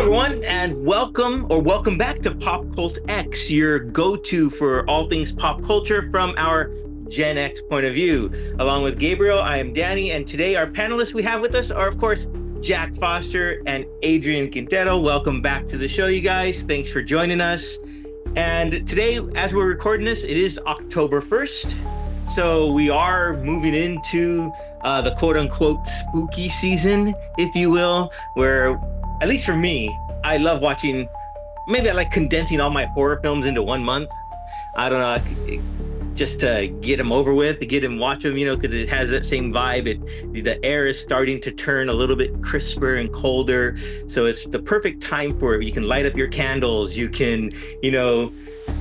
everyone, and welcome back to PopCultX, your go-to for all things pop culture from our Gen X point of view. Along with Gabriel, I am Danny, and today our panelists we have with us are, of course, Jack Foster and Adrian Quintero. Welcome back to the show, you guys. Thanks for joining us. And today, as we're recording this, it is October 1st. So we are moving into the quote unquote spooky season, if you will, where, at least for me, I love watching, maybe I like condensing all my horror films into 1 month. I don't know, just to get them over with, to get them watch them, because it has that same vibe. The air is starting to turn a little bit crisper and colder. So it's the perfect time for it. You can light up your candles. You can,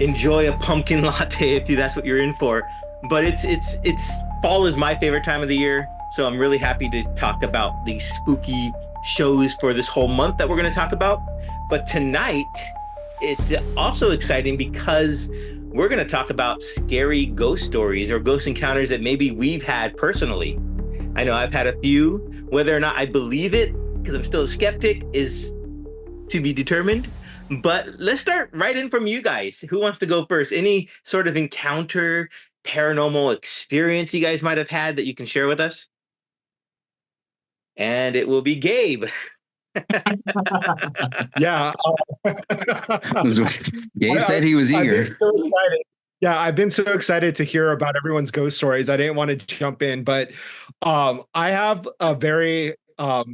enjoy a pumpkin latte if that's what you're in for. But it's fall is my favorite time of the year. So I'm really happy to talk about these spooky shows for this whole month that we're going to talk about. But tonight, it's also exciting because we're going to talk about scary ghost stories or ghost encounters that maybe we've had personally. I know I've had a few. Whether or not I believe it, because I'm still a skeptic, is to be determined. But let's start right in from you guys. Who wants to go first? Any sort of encounter, paranormal experience you guys might have had that you can share with us? And it will be Gabe. Yeah. Gabe said he was eager. I've been so excited. Yeah, I've been so excited to hear about everyone's ghost stories. I didn't want to jump in, but I have a very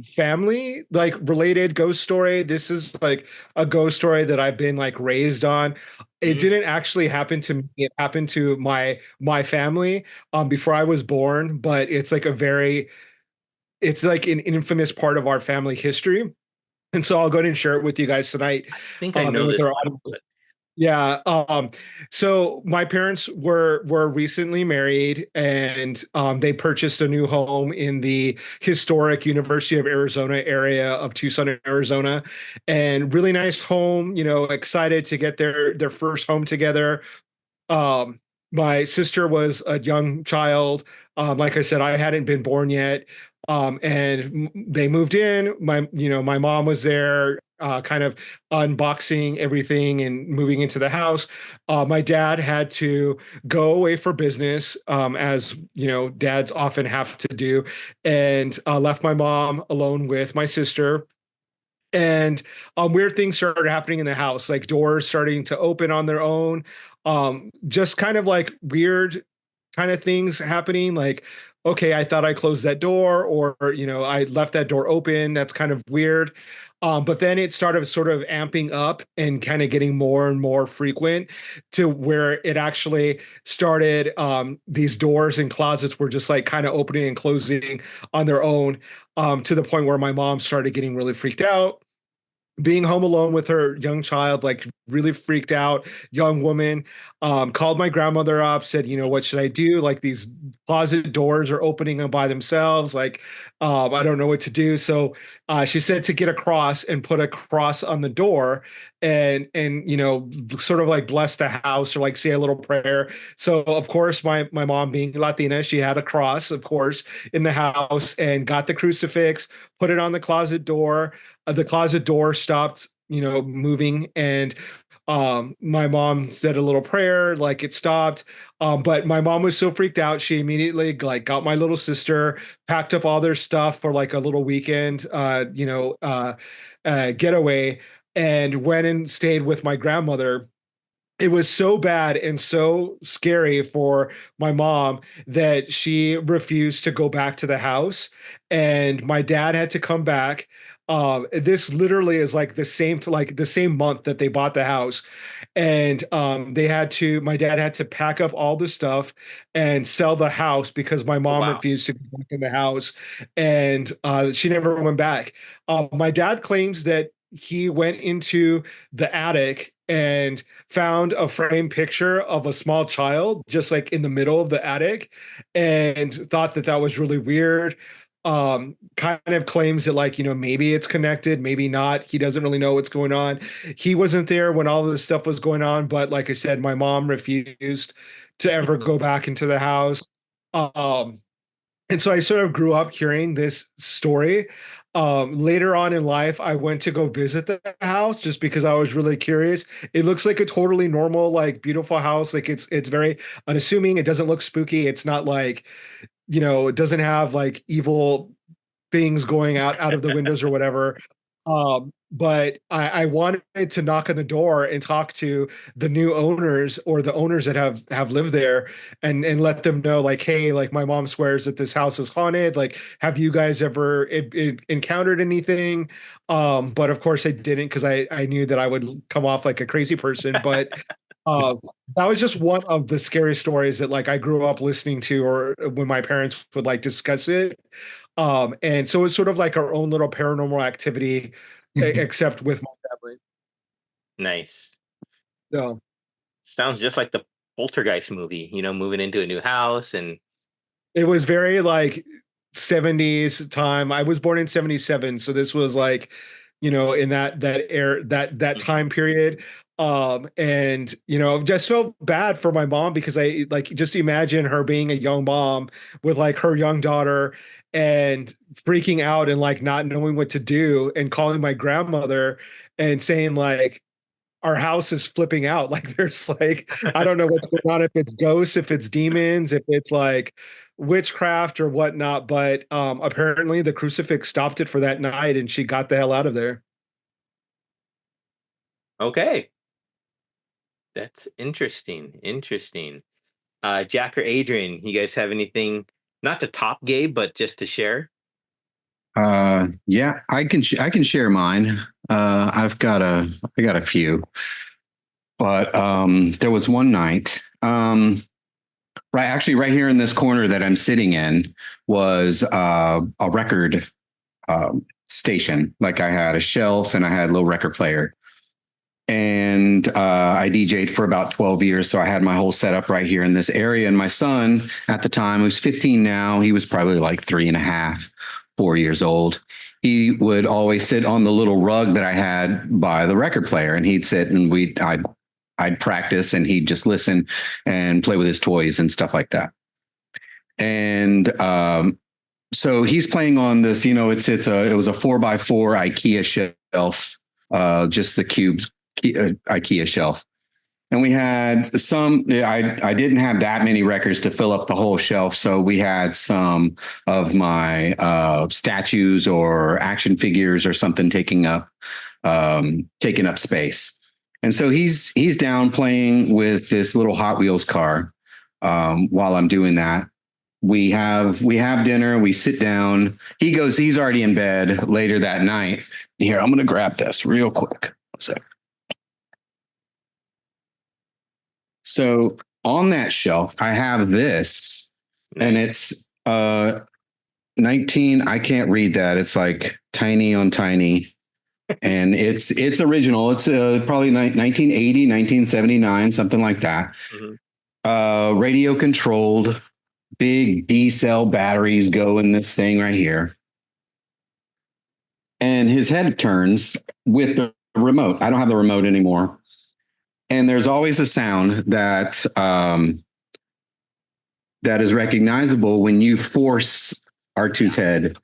family like related ghost story. This is like a ghost story that I've been like raised on. It didn't actually happen to me. It happened to my family before I was born, but it's like an infamous part of our family history. And so I'll go ahead and share it with you guys tonight. I think I know this one. Yeah. So my parents were recently married, and they purchased a new home in the historic University of Arizona area of Tucson, Arizona, and really nice home. Excited to get their first home together. My sister was a young child. Like I said, I hadn't been born yet. And they moved in. My mom was there, kind of unboxing everything and moving into the house. My dad had to go away for business, as dads often have to do, and left my mom alone with my sister. And weird things started happening in the house, like doors starting to open on their own. Just kind of like weird kind of things happening, like, okay, I thought I closed that door, or I left that door open. That's kind of weird. But then it started sort of amping up and kind of getting more and more frequent, to where it actually started, these doors and closets were just like kind of opening and closing on their own, to the point where my mom started getting really freaked out. Being home alone with her young child, like really freaked out young woman, called my grandmother up, said, what should I do? Like, these closet doors are opening by themselves. Like, I don't know what to do. So she said to get a cross and put a cross on the door, and sort of like bless the house, or like say a little prayer. So of course, my mom, being Latina, she had a cross, of course, in the house, and got the crucifix, put it on the closet door. The closet door stopped, moving, and my mom said a little prayer, like it stopped. But my mom was so freaked out, she immediately like got my little sister, packed up all their stuff for like a little weekend, getaway, and went and stayed with my grandmother. It was so bad and so scary for my mom that she refused to go back to the house, and my dad had to come back. This literally is like the same month that they bought the house, and my dad had to pack up all the stuff and sell the house because my Oh, mom wow. refused to go back in the house, and she never went back. My dad claims that he went into the attic and found a framed picture of a small child just like in the middle of the attic, and thought that that was really weird. Kind of claims that, like, maybe it's connected, maybe not. He doesn't really know what's going on. He wasn't there when all of this stuff was going on, but like I said, my mom refused to ever go back into the house. And so I sort of grew up hearing this story. Later on in life, I went to go visit the house just because I was really curious. It looks like a totally normal, like beautiful house. Like it's very unassuming. It doesn't look spooky. It's not like, it doesn't have like evil things going out of the windows or whatever. But I wanted to knock on the door and talk to the new owners or the owners that have lived there and let them know like, hey, like my mom swears that this house is haunted. Like, have you guys ever encountered anything? But of course I didn't because I knew that I would come off like a crazy person. But uh, that was just one of the scary stories that like I grew up listening to or when my parents would like discuss it. And so it's sort of like our own little paranormal activity, except with my family. Nice. So Sounds just like the Poltergeist movie, moving into a new house and it was very like 70s time. I was born in 77, so this was like, in that era, that Mhm. time period. And just felt bad for my mom because I like just imagine her being a young mom with like her young daughter and freaking out and like not knowing what to do and calling my grandmother and saying like our house is flipping out. Like there's like, I don't know what's going on, if it's ghosts, if it's demons, if it's like witchcraft or whatnot. But apparently the crucifix stopped it for that night and she got the hell out of there. Okay. That's interesting. Interesting. Jack or Adrian, you guys have anything not to top Gabe, but just to share? Yeah, I can share mine. I got a few, but there was one night, right here in this corner that I'm sitting in was a record station. Like I had a shelf and I had a little record player. And I DJ'd for about 12 years. So I had my whole setup right here in this area. And my son at the time, who's 15 now, he was probably like 3.5, 4 years old. He would always sit on the little rug that I had by the record player, and he'd sit and I'd practice, and he'd just listen and play with his toys and stuff like that. And so he's playing on this, it was a 4x4 IKEA shelf, just the cubes IKEA shelf. And we had I didn't have that many records to fill up the whole shelf. So we had some of my statues or action figures or something taking up space. And so he's down playing with this little Hot Wheels car while I'm doing that. We have dinner. We sit down. He's already in bed later that night. Here, I'm going to grab this real quick. So on that shelf, I have this, and it's 19. I can't read that. It's like tiny on tiny, and it's original. It's probably 1980, 1979, something like that. Mm-hmm. Radio controlled, big D cell batteries go in this thing right here, and his head turns with the remote. I don't have the remote anymore. And there's always a sound that is recognizable when you force R2's head.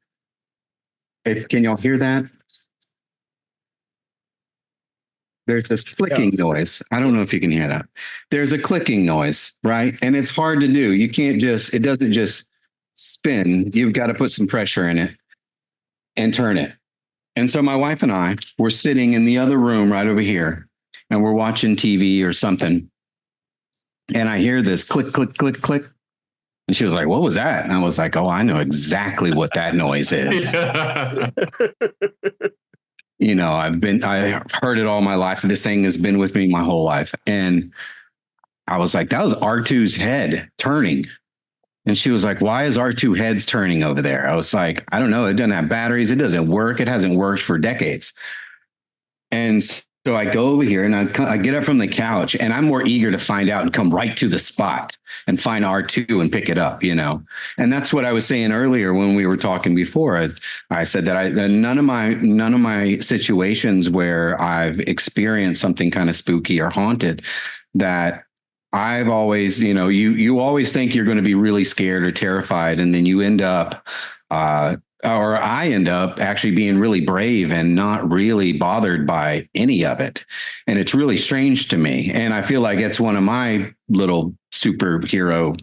Can y'all hear that? There's this clicking noise. I don't know if you can hear that. There's a clicking noise, right? And it's hard to do. You can't it doesn't just spin. You've got to put some pressure in it and turn it. And so my wife and I were sitting in the other room right over here, and we're watching TV or something. And I hear this click, click, click, click. And she was like, what was that? And I was like, oh, I know exactly what that noise is. I heard it all my life. And this thing has been with me my whole life. And I was like, that was R2's head turning. And she was like, why is R2 heads turning over there? I was like, I don't know. It doesn't have batteries. It doesn't work. It hasn't worked for decades. And so I go over here and I get up from the couch, and I'm more eager to find out and come right to the spot and find R2 and pick it up, And that's what I was saying earlier when we were talking before. I said that none of my situations where I've experienced something kind of spooky or haunted, that I've always, you always think you're going to be really scared or terrified, and then you end up or I end up actually being really brave and not really bothered by any of it. And it's really strange to me. And I feel like it's one of my little superhero,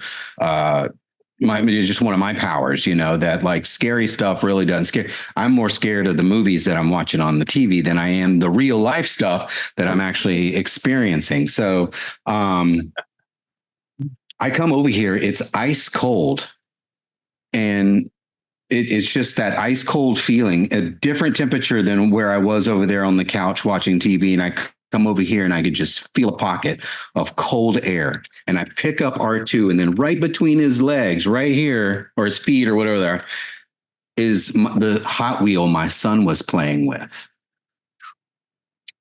just one of my powers, that like scary stuff really doesn't scare. I'm more scared of the movies that I'm watching on the TV than I am the real life stuff that I'm actually experiencing. So, I come over here, it's ice cold, and it's just that ice cold feeling, a different temperature than where I was over there on the couch watching TV. And I come over here and I could just feel a pocket of cold air. And I pick up R2, and then right between his legs, right here, or his feet, or whatever they are, is the Hot Wheel my son was playing with.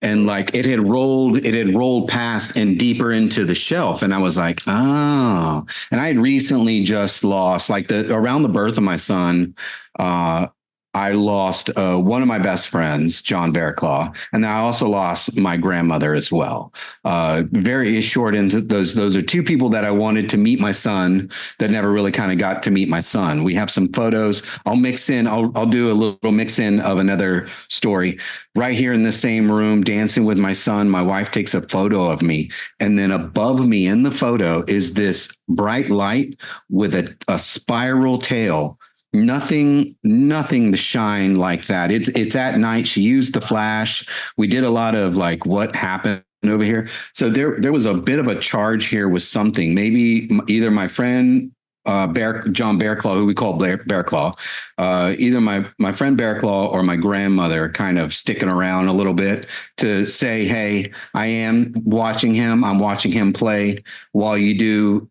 And like it had rolled past and deeper into the shelf. And I was like, oh. And I had recently just lost, like around the birth of my son, I lost one of my best friends, John Bearclaw, and I also lost my grandmother as well. Very short into those are two people that I wanted to meet my son that never really kind of got to meet my son. We have some photos. I'll do a little mix in of another story. Right here in the same room, dancing with my son, my wife takes a photo of me. And then above me in the photo is this bright light with a spiral tail. Nothing to shine like that. It's at night. She used the flash. We did a lot of like what happened over here. So there was a bit of a charge here with something. Maybe either my friend John Bearclaw, who we call Bearclaw, either my friend Bearclaw or my grandmother kind of sticking around a little bit to say, hey, I am watching him. I'm watching him play while you do,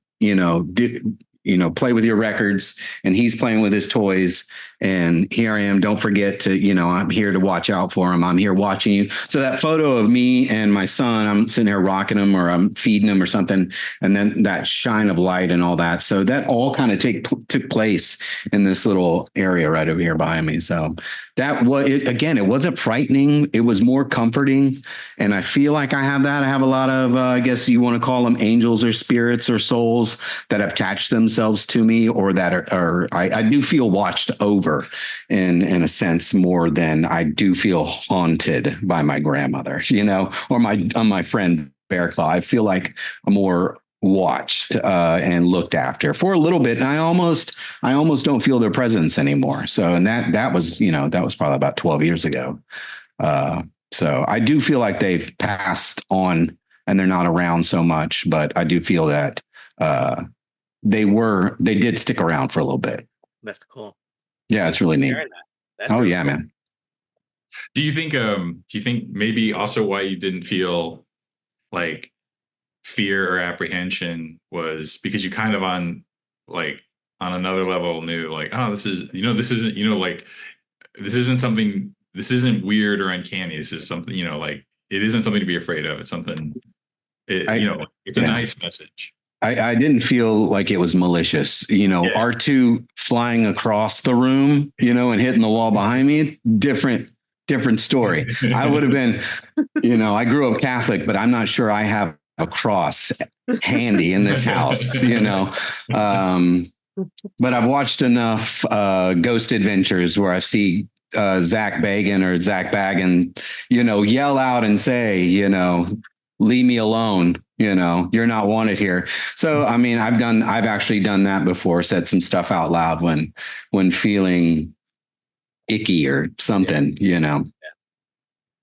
play with your records, and he's playing with his toys. And here I am. Don't forget to, I'm here to watch out for him. I'm here watching you. So that photo of me and my son, I'm sitting here rocking him, or I'm feeding him or something. And then that shine of light and all that. So that all kind of took place in this little area right over here behind me. So that was, it wasn't frightening. It was more comforting. And I feel like I have that. I have a lot of, I guess you want to call them angels or spirits or souls that have attached themselves to me, or that I do feel watched over in a sense more than I do feel haunted by my grandmother, or my friend Bearclaw. I feel like I'm more watched and looked after for a little bit. And I almost don't feel their presence anymore. So, and that was probably about 12 years ago. So I do feel like they've passed on and they're not around so much, but I do feel that they did stick around for a little bit. That's cool. Yeah, it's really neat. Oh really yeah, cool. man. Do you think maybe also why you didn't feel like fear or apprehension was because you kind of on another level knew like, oh, this isn't this isn't weird or uncanny. This is something, like it isn't something to be afraid of. It's something, it's a nice message. I didn't feel like it was malicious, R2 flying across the room, and hitting the wall behind me. Different story. I would have been, I grew up Catholic, but I'm not sure I have a cross handy in this house, but I've watched enough Ghost Adventures where I see Zach Baggin, yell out and say, leave me alone. You're not wanted here. So, I mean, I've actually done that before, said some stuff out loud when feeling icky or something,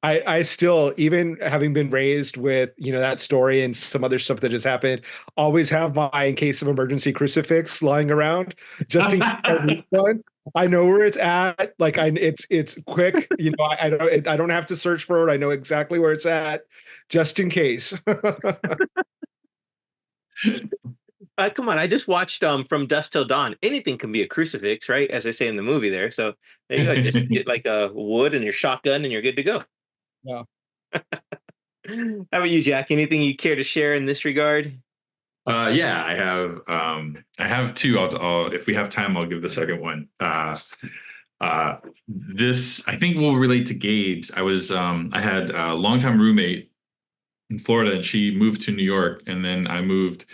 I still, even having been raised with, that story and some other stuff that has happened, always have my, in case of emergency, crucifix lying around just in case I need one. I know where it's at. Like it's quick, I don't have to search for it. I know exactly where it's at just in case. Come on, I just watched From Dusk Till Dawn. Anything can be a crucifix, right? As I say in the movie there. So there you go. Just get like a wood and your shotgun and you're good to go. Yeah. How about you, Jack? Anything you care to share in this regard? Yeah, I have two. I'll if we have time, I'll give the second one. This I think will relate to Gabe's. I had a longtime roommate in Florida, and she moved to New York, and then I moved.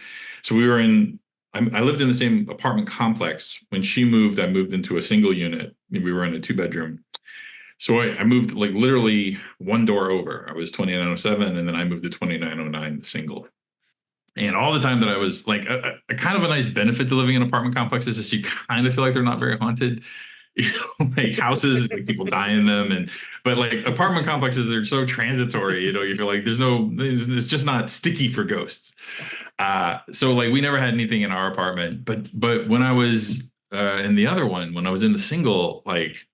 So we were in I lived in the same apartment complex. When she moved, I moved into a single unit. We were in a 2-bedroom. So I moved like literally one door over. I was 2907, and then I moved to 2909, the single. And all the time that I was like, a kind of a nice benefit to living in apartment complexes is you kind of feel like they're not very haunted. You know, like houses, like people die in them, but like apartment complexes are so transitory. You know, you feel like it's just not sticky for ghosts. So like we never had anything in our apartment, but when I was in the other one, when I was in the single, like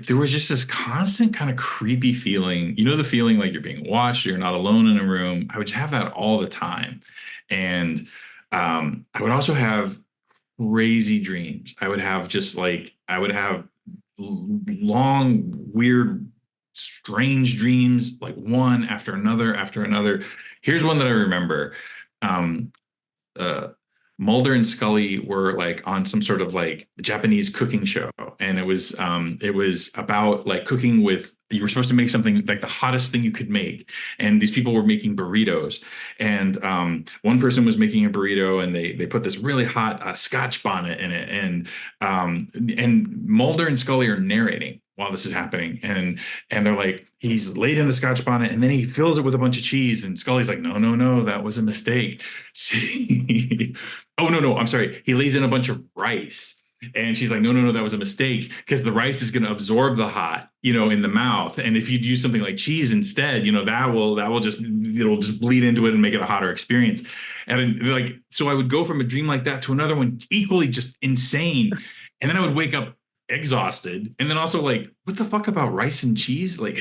there was just this constant kind of creepy feeling. You know, the feeling like you're being watched, you're not alone in a room. I would have that all the time, and I would also have crazy dreams. I would have long, weird, strange dreams, like one after another after another. Here's one that I remember. Um, uh, Mulder and Scully were like on some sort of like Japanese cooking show, and it was about like cooking with, you were supposed to make something like the hottest thing you could make, and these people were making burritos, and one person was making a burrito, and they put this really hot Scotch bonnet in it, and Mulder and Scully are narrating while this is happening, and they're like, he's laid in the Scotch bonnet, and then he fills it with a bunch of cheese, and Scully's like, no, no, no, that was a mistake. Oh, no, no, I'm sorry. He lays in a bunch of rice. And she's like, no, no, no, that was a mistake, because the rice is going to absorb the hot, you know, in the mouth. And if you use something like cheese instead, you know, it'll just bleed into it and make it a hotter experience. And like, so I would go from a dream like that to another one equally just insane. And then I would wake up exhausted. And then also like, what the fuck about rice and cheese? Like,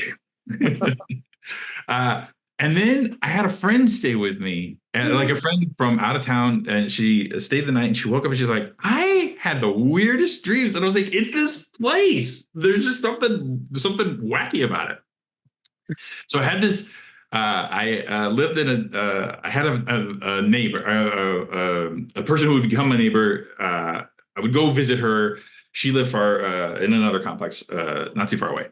and then I had a friend stay with me, and like a friend from out of town, and she stayed the night, and she woke up and she's like, I had the weirdest dreams. And I was like, it's this place. There's just something wacky about it. So I had this, I lived in I had a neighbor, a person who would become my neighbor. I would go visit her. She lived far in another complex, not too far away.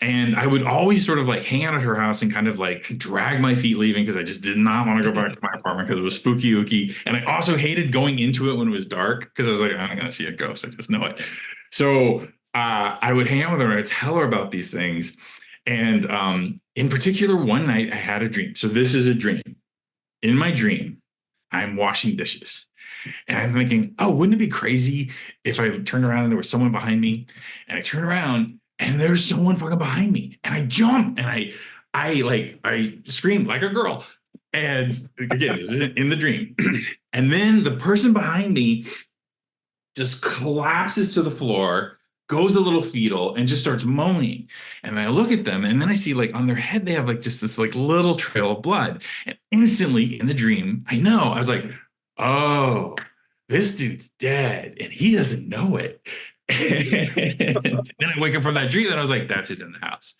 And I would always sort of like hang out at her house and kind of like drag my feet leaving, because I just did not want to go back to my apartment because it was spooky ooky. And I also hated going into it when it was dark, because I was like, I'm going to see a ghost. I just know it. So I would hang out with her and I'd tell her about these things. And in particular, one night I had a dream. So this is a dream. In my dream, I'm washing dishes. And I'm thinking, oh, wouldn't it be crazy if I turned around and there was someone behind me? And I turn around and there's someone fucking behind me. And I jump and I scream like a girl. And again, this is in the dream. And then the person behind me just collapses to the floor, goes a little fetal, and just starts moaning. And I look at them, and then I see like on their head, they have like just this like little trail of blood. And instantly in the dream, I was like, oh, this dude's dead and he doesn't know it. And then I wake up from that dream and I was like, that's who's in the house.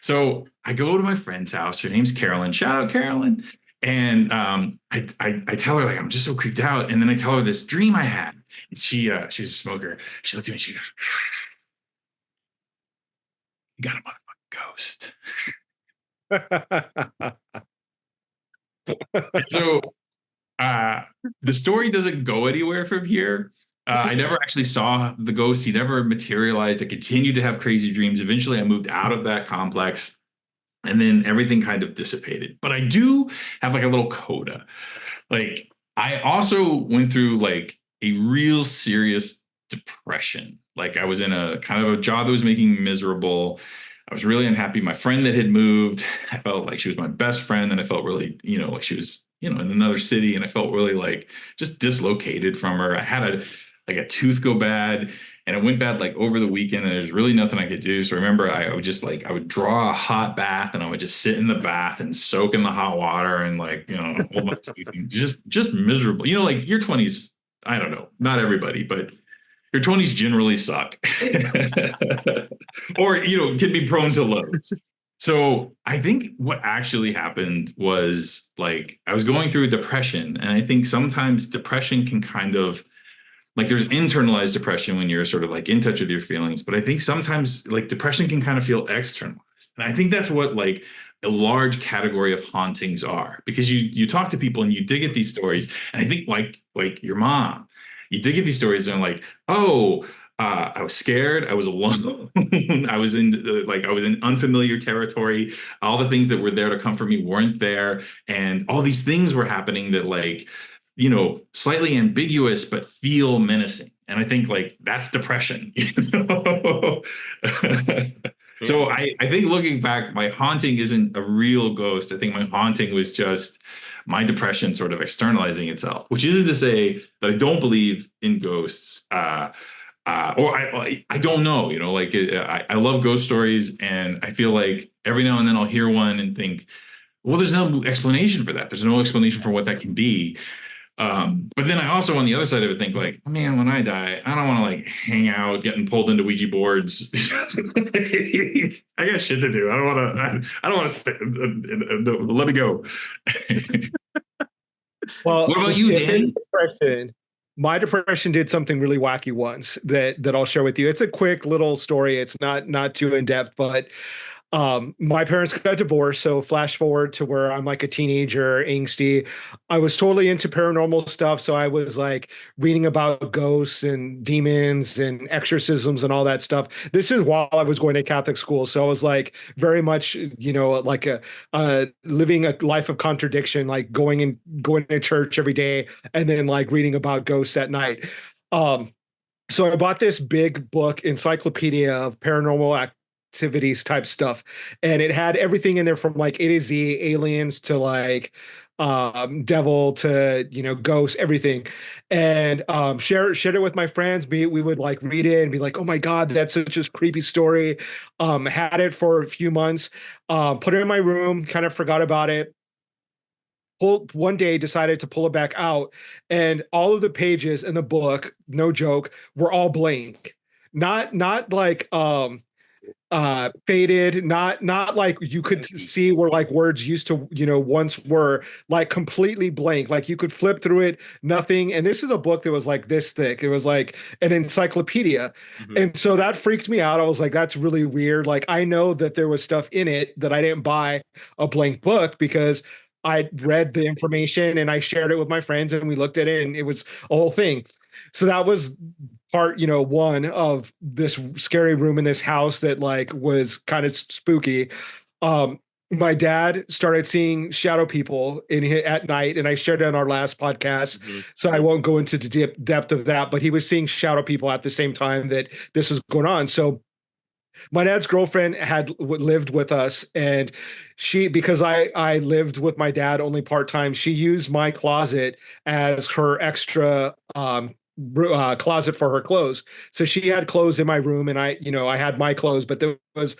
So I go to my friend's house. Her name's Carolyn. Shout out, Carolyn. And I tell her, like, I'm just so creeped out. And then I tell her this dream I had. She was a smoker. She looked at me, she goes, you got a motherfucking ghost. So the story doesn't go anywhere from here. I never actually saw the ghost. He never materialized. I continued to have crazy dreams. Eventually, I moved out of that complex, and then everything kind of dissipated. But I do have like a little coda. Like, I also went through like a real serious depression. Like, I was in a kind of a job that was making me miserable. I was really unhappy. My friend that had moved, I felt like she was my best friend, and I felt really, like she was, in another city, and I felt really like just dislocated from her. I had a tooth go bad, and it went bad like over the weekend, and there's really nothing I could do. So I remember I would draw a hot bath, and I would just sit in the bath and soak in the hot water and hold my teeth, and just miserable. Like your 20s, I don't know, not everybody, but your 20s generally suck. Or, can be prone to lows. So I think what actually happened was like I was going through a depression, and I think sometimes depression can kind of like there's internalized depression when you're sort of like in touch with your feelings, but I think sometimes like depression can kind of feel externalized. And I think that's what like a large category of hauntings are, because you talk to people and you dig at these stories, and I think like your mom, you dig at these stories and like, oh, I was scared. I was alone. I was in unfamiliar territory. All the things that were there to comfort me weren't there, and all these things were happening that slightly ambiguous but feel menacing. And I think like that's depression. So Yeah. I think looking back, my haunting isn't a real ghost. I think my haunting was just my depression sort of externalizing itself, which isn't to say that I don't believe in ghosts. Or I don't know, I love ghost stories, and I feel like every now and then I'll hear one and think, well, there's no explanation for that. There's no explanation for what that can be. But then I also, on the other side of it, think like, man, when I die, I don't want to like hang out, getting pulled into Ouija boards. I got shit to do. I don't want to. I don't want to. Let me go. Well, What about you, if it's Danny? depression, my depression did something really wacky once that I'll share with you. It's a quick little story. It's not too in depth, but my parents got divorced. So flash forward to where I'm like a teenager, angsty. I was totally into paranormal stuff. So I was like reading about ghosts and demons and exorcisms and all that stuff. This is while I was going to Catholic school. So I was like very much, like living a life of contradiction, like going to church every day and then like reading about ghosts at night. Um, so I bought this big book, encyclopedia of paranormal activities type stuff, and it had everything in there from like A to Z, aliens to like devil to ghosts, everything. And shared it with my friends. We would like read it and be like, oh my god, that's such a creepy story. Had it for a few months, put it in my room, kind of forgot about it. One day decided to pull it back out, and all of the pages in the book, no joke, were all blank. Not like faded, not like you could see where like words used to once were, like completely blank, like you could flip through it, nothing. And this is a book that was like this thick. It was like an encyclopedia. Mhm. And so that freaked me out. I was like, that's really weird. Like I know that there was stuff in it that I didn't buy a blank book because I read the information and I shared it with my friends and we looked at it and it was a whole thing. So that was part, one of this scary room in this house that like was kind of spooky. Um, my dad started seeing shadow people at night, and I shared it on our last podcast, Mhm. so I won't go into the depth of that. But he was seeing shadow people at the same time that this was going on. So my dad's girlfriend had lived with us, and because I lived with my dad only part-time, she used my closet as her extra closet for her clothes. So she had clothes in my room, and I had my clothes, but there was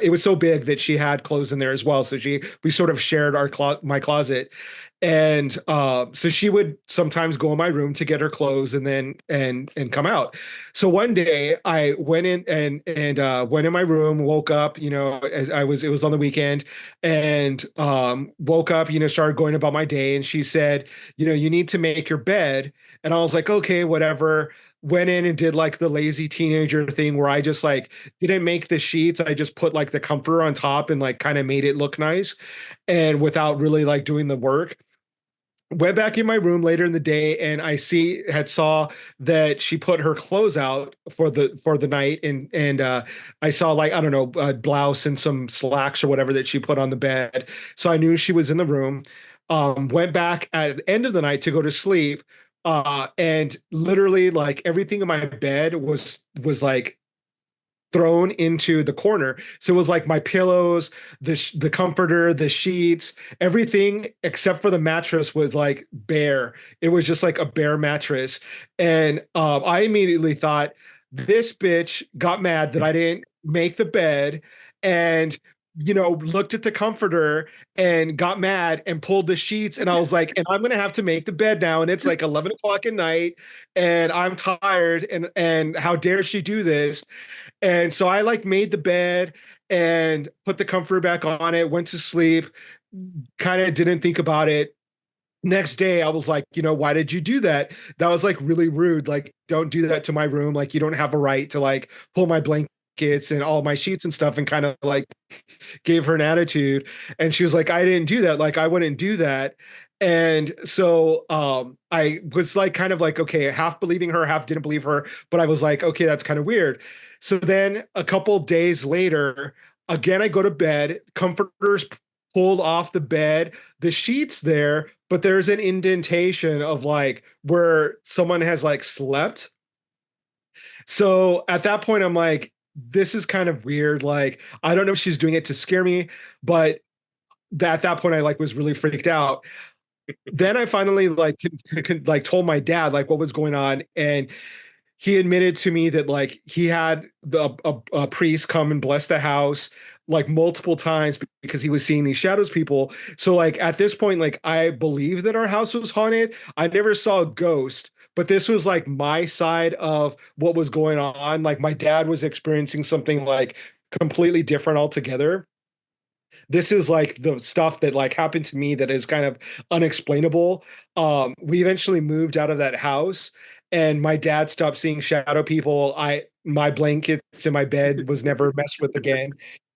it was so big that she had clothes in there as well. So we sort of shared my closet. And so she would sometimes go in my room to get her clothes and then and come out. So one day I went in and went in my room, woke up, as it was on the weekend, and woke up, started going about my day. And she said, you need to make your bed. And I was like, okay, whatever. Went in and did like the lazy teenager thing where I just like didn't make the sheets. I just put like the comforter on top and like kind of made it look nice, and without really like doing the work. Went back in my room later in the day, and I saw that she put her clothes out for the night, and I saw, like, I don't know, a blouse and some slacks or whatever that she put on the bed. So I knew she was in the room. Went back at the end of the night to go to sleep, and literally like everything in my bed was like thrown into the corner. So it was like my pillows, the comforter, the sheets, everything except for the mattress was like bare. It was just like a bare mattress. And I immediately thought, this bitch got mad that I didn't make the bed, and looked at the comforter and got mad and pulled the sheets. And I was like, and I'm gonna have to make the bed now. And it's like 11 o'clock at night, and I'm tired, and how dare she do this? And so I like made the bed and put the comforter back on it, went to sleep, kind of didn't think about it. Next day, I was like, why did you do that? That was like really rude. Like, don't do that to my room. Like, you don't have a right to like pull my blanket blankets and all my sheets and stuff and kind of like gave her an attitude. And she was like, I didn't do that. Like, I wouldn't do that. And so I was like, kind of like, okay, half believing her, half didn't believe her. But I was like, okay, that's kind of weird. So then a couple days later, again, I go to bed, comforters pulled off the bed, the sheets there, but there's an indentation of like where someone has like slept. So at that point, I'm like, this is kind of weird. Like, I don't know if she's doing it to scare me, but at that point, I like was really freaked out. Then I finally like like told my dad like what was going on, and he admitted to me that like he had a priest come and bless the house like multiple times because he was seeing these shadows people. So like at this point, like I believe that our house was haunted. I never saw a ghost, but this was like my side of what was going on. Like my dad was experiencing something like completely different altogether. This is like the stuff that like happened to me that is kind of unexplainable. We eventually moved out of that house and my dad stopped seeing shadow people. My blankets in my bed was never messed with again.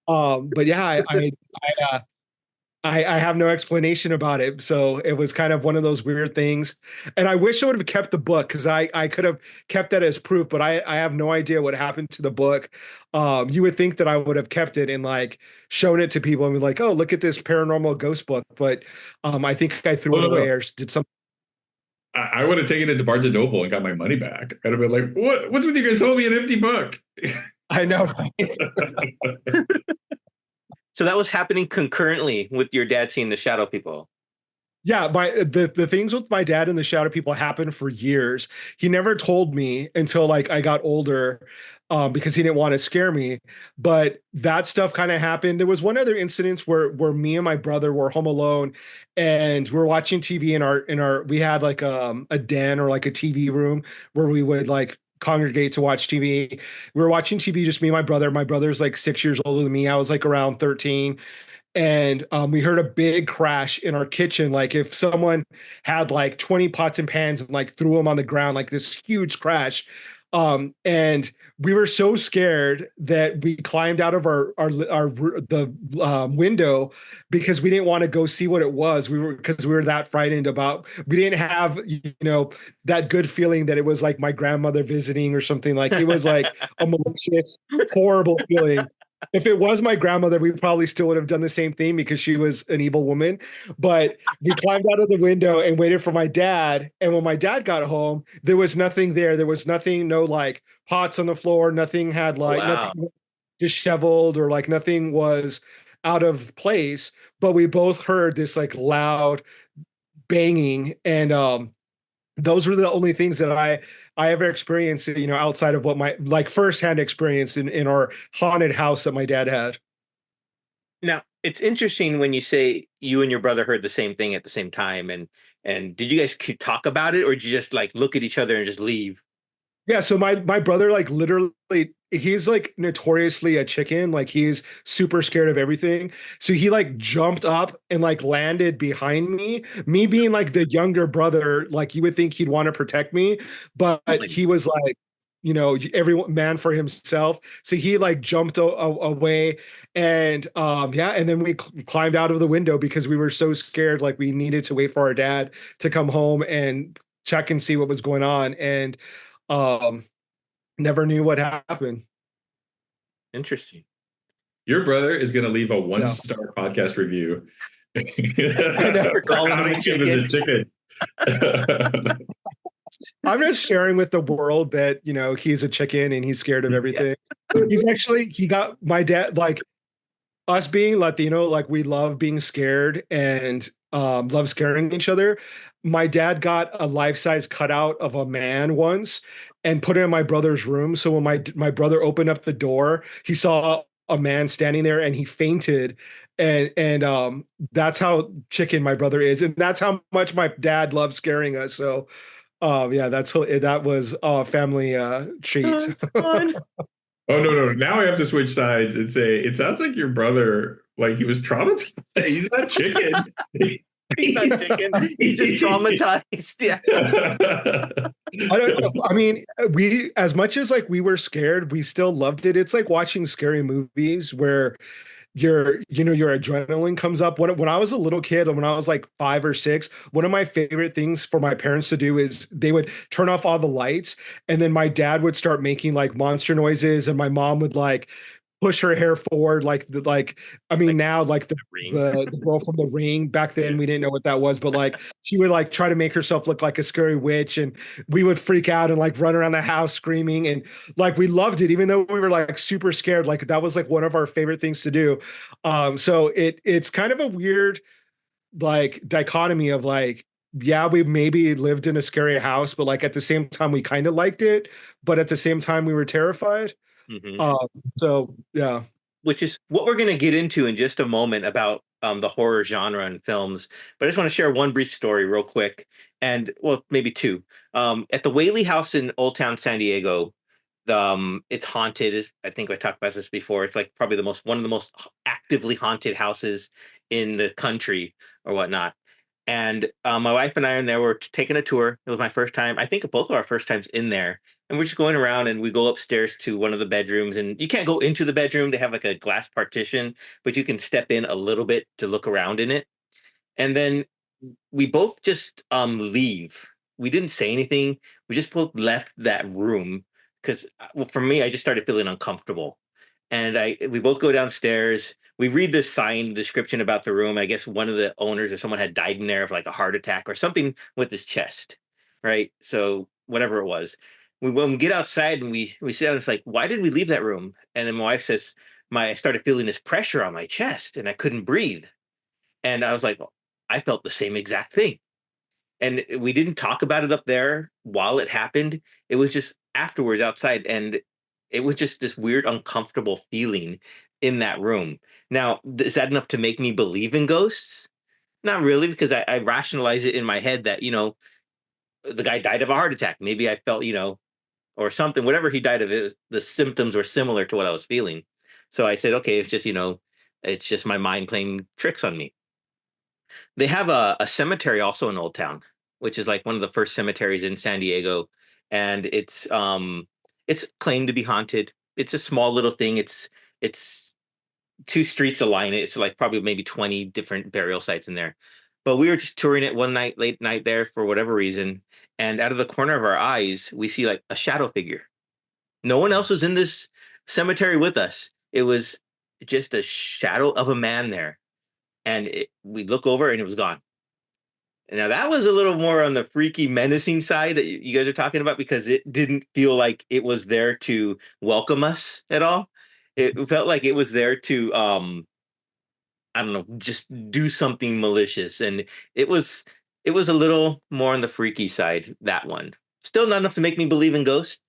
But yeah, uh, I have no explanation about it. So it was kind of one of those weird things. And I wish I would have kept the book because I could have kept that as proof, but I have no idea what happened to the book. You would think that I would have kept it and like shown it to people and be like, oh, look at this paranormal ghost book. But I think I threw Oh, it no, away no. or did something. I would have taken it to Barnes and Noble and got my money back. I'd have been like, what's with you guys? Sold me an empty book. I know. So that was happening concurrently with your dad seeing the shadow people. Yeah, the things with my dad and the shadow people happened for years. He never told me until like I got older, because he didn't want to scare me. But that stuff kind of happened. There was one other incident where me and my brother were home alone, and we're watching TV in our we had like a den or like a TV room where we would like congregate to watch TV. We were watching TV, just me and my brother. My brother's like 6 years older than me. I was like around 13, and we heard a big crash in our kitchen, like if someone had like 20 pots and pans and like threw them on the ground, like this huge crash. And we were so scared that we climbed out of the window because we didn't want to go see what it was. We were that frightened about, we didn't have, that good feeling that it was like my grandmother visiting or something. Like it was like a malicious, horrible feeling. If it was my grandmother, we probably still would have done the same thing because she was an evil woman. But we climbed out of the window and waited for my dad. And when my dad got home, there was nothing there. There was nothing, no like pots on the floor. Nothing had like nothing disheveled or like nothing was out of place. But we both heard this like loud banging, and those were the only things that I ever experienced, outside of what my like firsthand experience in our haunted house that my dad had. Now, it's interesting when you say you and your brother heard the same thing at the same time, and did you guys talk about it, or did you just like look at each other and just leave? Yeah, so my brother like literally he's like notoriously a chicken, like he's super scared of everything. So he like jumped up and like landed behind me. Me being like the younger brother, like you would think he'd want to protect me, but he was like, every man for himself. So he like jumped away, and yeah, and then we climbed out of the window because we were so scared, like we needed to wait for our dad to come home and check and see what was going on. And um, never knew what happened. Interesting. Your brother is going to leave a 1-star podcast review. I never calling him a chicken. I'm just sharing with the world that, he's a chicken and he's scared of everything. Yeah. He got my dad, like us being Latino, like we love being scared and love scaring each other. My dad got a life-size cutout of a man once and put it in my brother's room. So when my brother opened up the door, he saw a man standing there and he fainted. And that's how chicken my brother is, and that's how much my dad loves scaring us. So yeah, that was a family treat. Oh no! Now I have to switch sides and say it sounds like your brother, like he was traumatized. He's not chicken. He's not chicken. He's just traumatized. Yeah. I don't know. I mean, we, as much as like we were scared, we still loved it. It's like watching scary movies where your adrenaline comes up. When I was a little kid, and when I was like 5 or 6, one of my favorite things for my parents to do is they would turn off all the lights, and then my dad would start making like monster noises, and my mom would like push her hair forward, like I mean, Like now like the Ring. the girl from The Ring. Back then we didn't know what that was, but like she would like try to make herself look like a scary witch, and we would freak out and like run around the house screaming, and like we loved it even though we were like super scared. Like that was like one of our favorite things to do. So it's kind of a weird like dichotomy of like, yeah, we maybe lived in a scary house, but like at the same time we kind of liked it, but at the same time we were terrified. Mhm. um so yeah. Which is what we're going to get into in just a moment about the horror genre and films. But I just want to share one brief story real quick, and well, maybe two. At the Whaley House in Old Town San Diego, it's haunted. I think I talked about this before. It's like probably one of the most actively haunted houses in the country or whatnot. And my wife and I and there were taking a tour. It was my first time. I think both of our first times in there. And we're just going around and we go upstairs to one of the bedrooms. And you can't go into the bedroom. They have like a glass partition, but you can step in a little bit to look around in it. And then we both just leave. We didn't say anything. We just both left that room because, well, for me, I just started feeling uncomfortable. And we both go downstairs. We read this sign description about the room. I guess one of the owners or someone had died in there of like a heart attack or something with his chest, right? So whatever it was, when we get outside and we sit down, it's like, why did we leave that room? And then my wife says, my I started feeling this pressure on my chest and I couldn't breathe. And I was like, I felt the same exact thing. And we didn't talk about it up there while it happened. It was just afterwards outside. And it was just this weird, uncomfortable feeling in that room. Now, is that enough to make me believe in ghosts? Not really, because I rationalize it in my head that, the guy died of a heart attack. Maybe I felt, or something, whatever he died of, the symptoms were similar to what I was feeling. So I said, okay, it's just my mind playing tricks on me. They have a cemetery also in Old Town, which is like one of the first cemeteries in San Diego, and it's claimed to be haunted. It's a small little thing. It's two streets align it. It's like probably maybe 20 different burial sites in there. But we were just touring it one night, late night there for whatever reason, and out of the corner of our eyes, we see like a shadow figure. No one else was in this cemetery with us. It was just a shadow of a man there, and we look over and it was gone. Now that was a little more on the freaky, menacing side that you guys are talking about because it didn't feel like it was there to welcome us at all. It felt like it was there to, I don't know, just do something malicious, and it was it was a little more on the freaky side. That one, still not enough to make me believe in ghosts.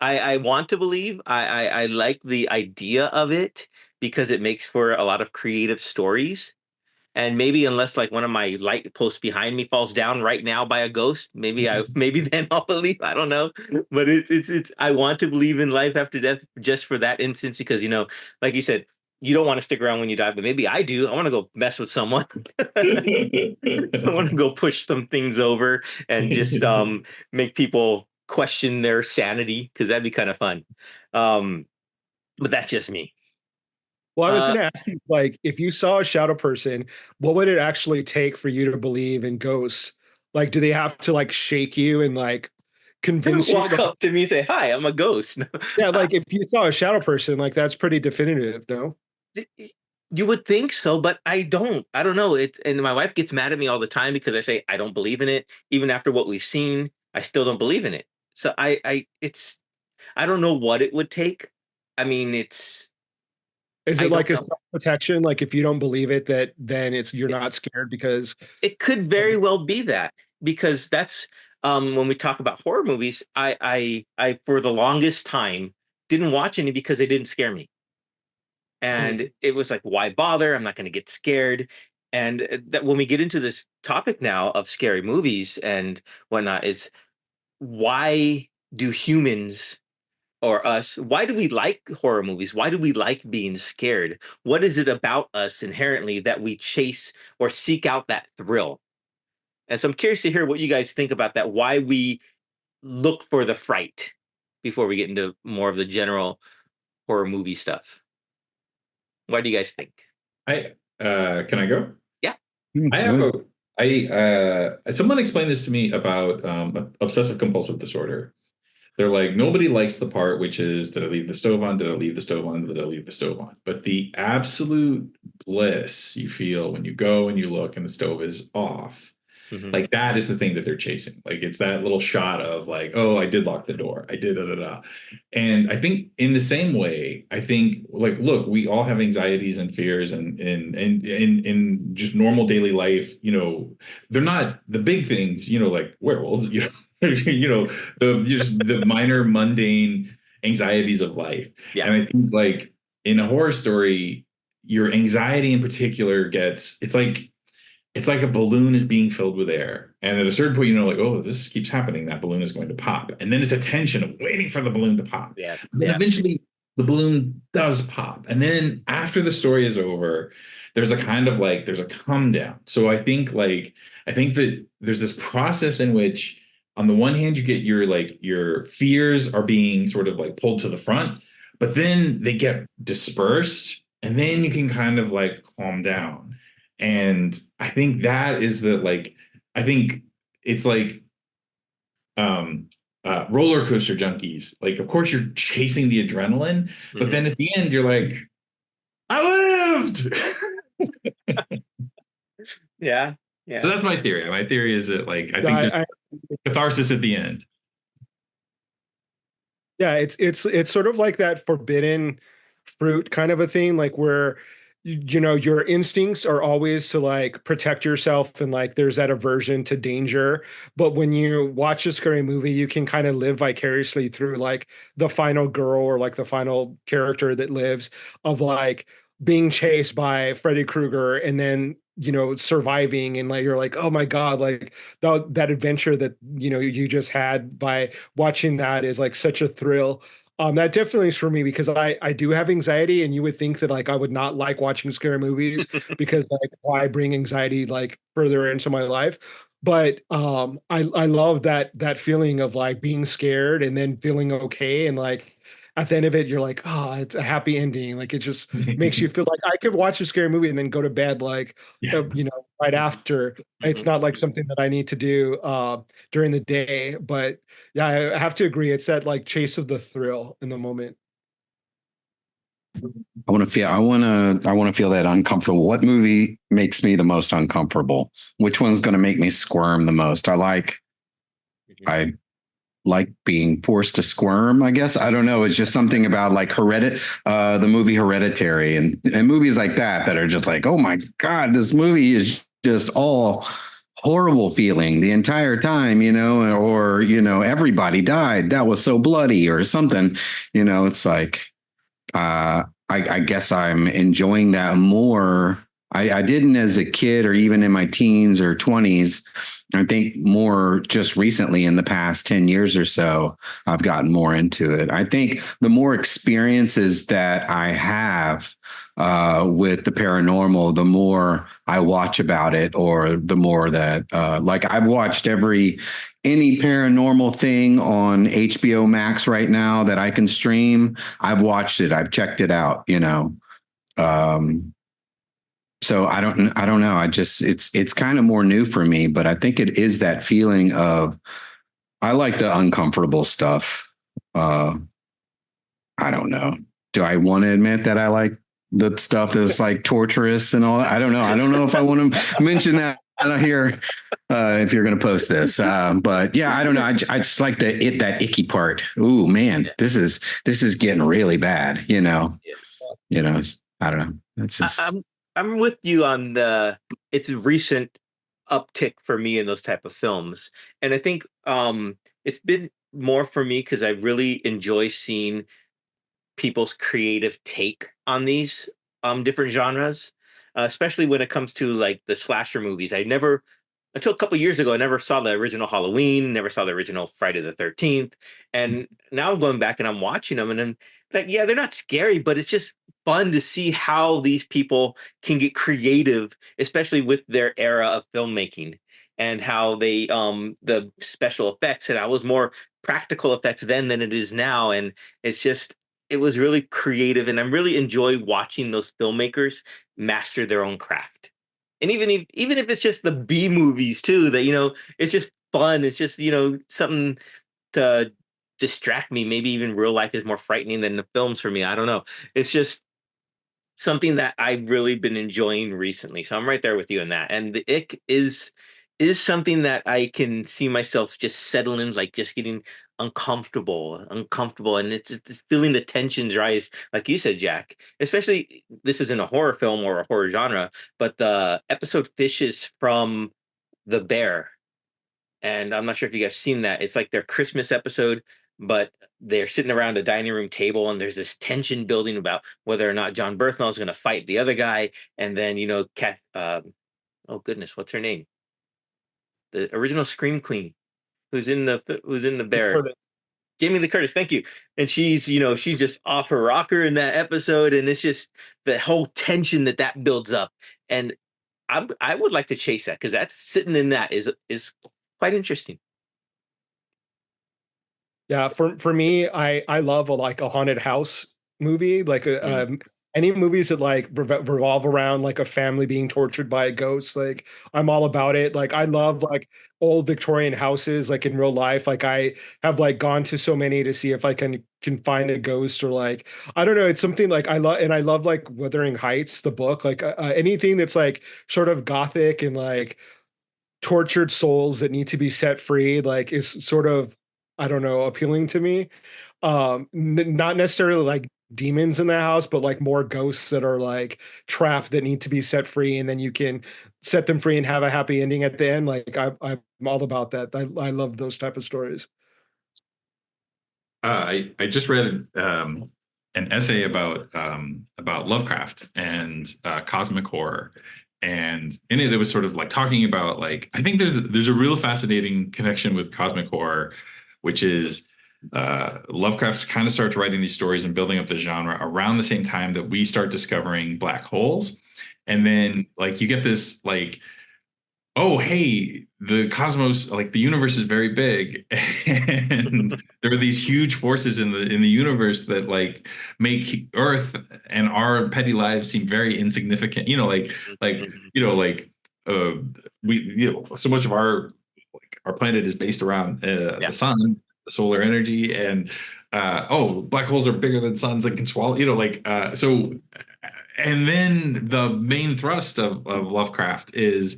I want to believe. I like the idea of it because it makes for a lot of creative stories. And maybe unless like one of my light posts behind me falls down right now by a ghost, maybe then I'll believe. I don't know, but it's I want to believe in life after death just for that instance because like you said, you don't want to stick around when you die, but maybe I do. I want to go mess with someone. I want to go push some things over and just make people question their sanity because that'd be kind of fun. Um, but that's just me. Well, I was Uh, going to ask you, like, if you saw a shadow person, what would it actually take for you to believe in ghosts? Like, do they have to like shake you and like convince you? walk Like, up to me and say, "Hi, I'm a ghost." yeah, like if you saw a shadow person, like that's pretty definitive, no? You would think so, but I don't. I don't know. And my wife gets mad at me all the time because I say I don't believe in it. Even after what we've seen, I still don't believe in it. So I don't know what it would take. I mean, Is I it like don't a know. self-protection? Like if you don't believe it, that then it's you're It, not scared because it could very well be that because that's when we talk about horror movies, I for the longest time didn't watch any because they didn't scare me. Hmm. And it was like, why bother? I'm not going to get scared. And that when we get into this topic now of scary movies and whatnot, it's why do humans or us, why do we like horror movies? Why do we like being scared? What is it about us inherently that we chase or seek out that thrill? And so I'm curious to hear what you guys think about that, why we look for the fright before we get into more of the general horror movie stuff. What do you guys think? I can I go? Yeah. I have a someone explained this to me about obsessive compulsive disorder. They're like, nobody likes the part which is, did I leave the stove on? Did I leave the stove on? Did I leave the stove on? But the absolute bliss you feel when you go and you look and the stove is off, Mhm. like that is the thing that they're chasing. Like it's that little shot of like, oh, I did lock the door. I did da da da. And I think in the same way, I think like, look, we all have anxieties and fears and in just normal daily life, you know, they're not the big things, you know, like werewolves, you know, you know, the just the minor mundane anxieties of life. Yeah. And I think like in a horror story, your anxiety in particular gets, it's like a balloon is being filled with air. And at a certain point, you know, like, oh, this keeps happening. That balloon is going to pop. And then it's a tension of waiting for the balloon to pop. Yeah. Then eventually the balloon does pop. And then after the story is over, there's a kind of like, there's a come down. So I think that there's this process in which on the one hand, you get your fears are being sort of like pulled to the front, but then they get dispersed and then you can kind of like calm down. And I think that is I think it's like roller coaster junkies. Like, of course, you're chasing the adrenaline, but then at the end, you're like, I lived. Yeah. So that's my theory. My theory is that like I think there's catharsis at the end. Yeah, it's sort of like that forbidden fruit kind of a thing, like where you know your instincts are always to like protect yourself and like there's that aversion to danger, but when you watch a scary movie you can kind of live vicariously through like the final girl or like the final character that lives, of like being chased by Freddy Krueger and then you know surviving, and like you're like, oh my god, like that adventure that you know you just had by watching that is like such a thrill. That definitely is for me because I do have anxiety, and you would think that like I would not like watching scary movies because like why bring anxiety like further into my life? But I love that feeling of like being scared and then feeling okay, and like at the end of it you're like, oh, it's a happy ending. Like it just makes you feel like I could watch a scary movie and then go to bed like you know right after. It's not like something that I need to do during the day, but yeah, I have to agree. It's that like chase of the thrill in the moment. I want to feel that uncomfortable. What movie makes me the most uncomfortable? Which one's going to make me squirm the most? I like being forced to squirm, I guess. I don't know. It's just something about like the movie Hereditary and movies like that are just like, oh my God, this movie is just all horrible feeling the entire time, you know, or, you know, everybody died. That was so bloody or something, you know, it's like, I guess I'm enjoying that more. I didn't as a kid or even in my teens or 20s. I think more just recently in the past 10 years or so, I've gotten more into it. I think the more experiences that I have with the paranormal, the more I watch about it, or the more that like I've watched any paranormal thing on HBO Max right now that I can stream. I've watched it. I've checked it out, you know. So I don't know. It's kind of more new for me, but I think it is that feeling of, I like the uncomfortable stuff. I don't know. Do I want to admit that I like the stuff that's like torturous and all that? I don't know. I don't know if I want to mention that here if you're going to post this. But yeah, I don't know. I just like that icky part. Ooh, man, this is getting really bad. You know, I don't know. That's just. I'm with you on it's a recent uptick for me in those type of films. And I think it's been more for me because I really enjoy seeing people's creative take on these different genres, especially when it comes to like the slasher movies. I never until a couple years ago, I never saw the original Halloween, never saw the original Friday the 13th. And now I'm going back and I'm watching them and I'm like, yeah, they're not scary, but it's just fun to see how these people can get creative, especially with their era of filmmaking and how they the special effects and I was more practical effects then than it is now. And it's just it was really creative and I really enjoy watching those filmmakers master their own craft. And even if it's just the B movies too, that it's just fun. It's just something to distract me. Maybe even real life is more frightening than the films for me. I don't know. It's just something that I've really been enjoying recently. So I'm right there with you in that. And the ick is something that I can see myself just settling, like just getting uncomfortable, and it's feeling the tensions rise, like you said, Jack. Especially this isn't a horror film or a horror genre, but the episode Fishes from The Bear, and I'm not sure if you guys seen that. It's like their Christmas episode, but they're sitting around a dining room table, and there's this tension building about whether or not John Berthnall is going to fight the other guy, and then Kath. Oh goodness, what's her name? The original Scream Queen, who's in the Bear. Jamie Lee Curtis, thank you. And she's just off her rocker in that episode, and it's just the whole tension that builds up. And I would like to chase that because that's sitting in that is quite interesting. Yeah, for me, I love like a haunted house movie, like Mm. any movies that like revolve around like a family being tortured by a ghost. Like I'm all about it. Like I love like old Victorian houses, like in real life. Like I have like gone to so many to see if I can find a ghost or like I don't know. It's something like I love like Wuthering Heights, the book. Like anything that's like sort of gothic and like tortured souls that need to be set free like is sort of I don't know appealing to me. Not necessarily like demons in the house but like more ghosts that are like trapped that need to be set free and then you can set them free and have a happy ending at the end. Like I'm all about that. I love those type of stories. I just read an essay about Lovecraft and cosmic horror, and in it was sort of like talking about like I think there's a real fascinating connection with cosmic horror, which is Lovecraft kind of starts writing these stories and building up the genre around the same time that we start discovering black holes, and then like you get this like oh hey the cosmos like the universe is very big and there are these huge forces in the universe that like make earth and our petty lives seem very insignificant like Mhm. like uh we so much of our planet is based around Yeah. the sun, the solar energy, and oh black holes are bigger than suns and can swallow so and then the main thrust of Lovecraft is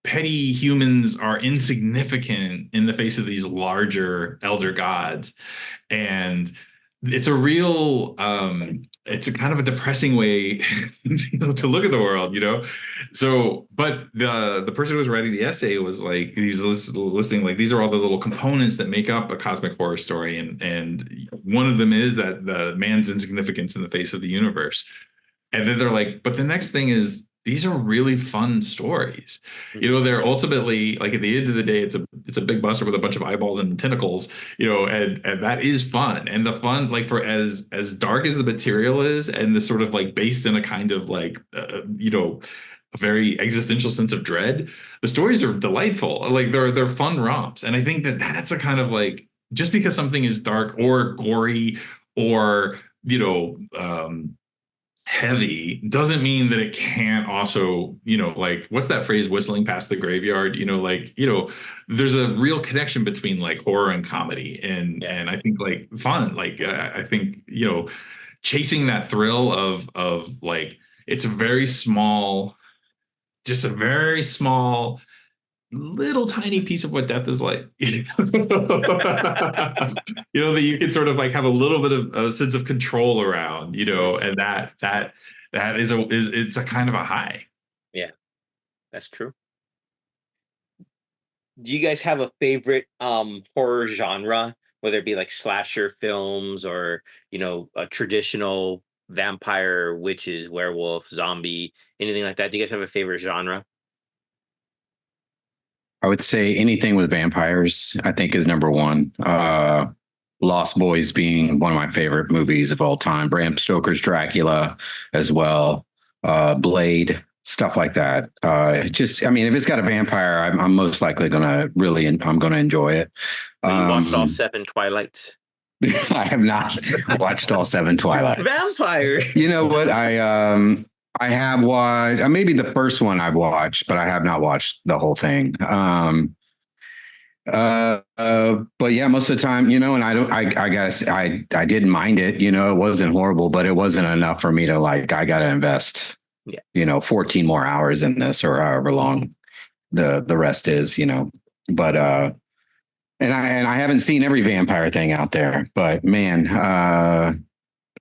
petty humans are insignificant in the face of these larger elder gods. And it's a real, it's a kind of a depressing way, to look at the world. So, but the person who was writing the essay was like, he's listing like these are all the little components that make up a cosmic horror story, and one of them is that the man's insignificance in the face of the universe. And then they're like, but the next thing is these are really fun stories. Mhm. They're ultimately like at the end of the day, it's a big buster with a bunch of eyeballs and tentacles, and that is fun. And the fun, like for as dark as the material is, and the sort of like based in a kind of like a very existential sense of dread, the stories are delightful. Like they're fun romps. And I think that that's a kind of like just because something is dark or gory or heavy doesn't mean that it can't also, like what's that phrase, whistling past the graveyard, there's a real connection between like horror and comedy, and Yeah. I think like fun, like I think chasing that thrill of like it's a very small, just a very small little tiny piece of what death is like. That you can sort of like have a little bit of a sense of control around, Mhm. and that is it's a kind of a high. Yeah, that's true. Do you guys have a favorite horror genre, whether it be like slasher films or a traditional vampire, witches, werewolf, zombie, anything like that? Do you guys have a favorite genre? I would say anything with vampires, I think, is number one. Lost Boys being one of my favorite movies of all time. Bram Stoker's Dracula as well. Blade, stuff like that. Just, I mean, if it's got a vampire, I'm most likely I'm gonna enjoy it. So you watched all 7 Twilights. I have not watched all 7 Twilights. Vampire. You know what? I have watched maybe the first one I've watched, but I have not watched the whole thing. But yeah, most of the time, you know, and I guess I didn't mind it, you know, it wasn't horrible, but it wasn't enough for me to like, I got to invest, you know, 14 more hours in this or however long the rest is, you know, but, and I haven't seen every vampire thing out there, but man,